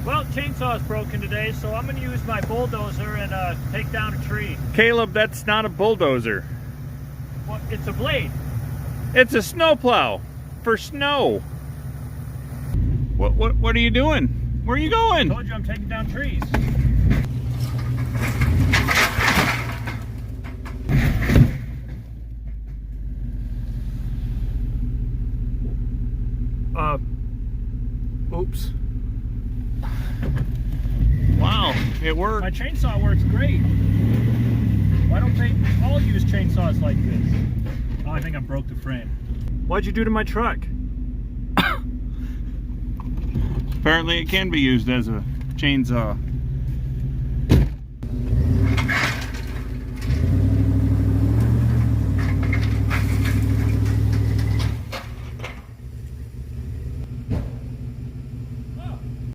Well, chainsaw's broken today, so I'm going to use my bulldozer and take down a tree. Caleb, that's not a bulldozer. Well, it's a blade. It's a snowplow for snow. What are you doing? Where are you I going? told you I'm taking down trees. Oops. Wow, it worked. My chainsaw works great. Why don't they all use chainsaws like this? Oh, I think I broke the frame. What'd you do to my truck? Apparently it can be used as a chainsaw.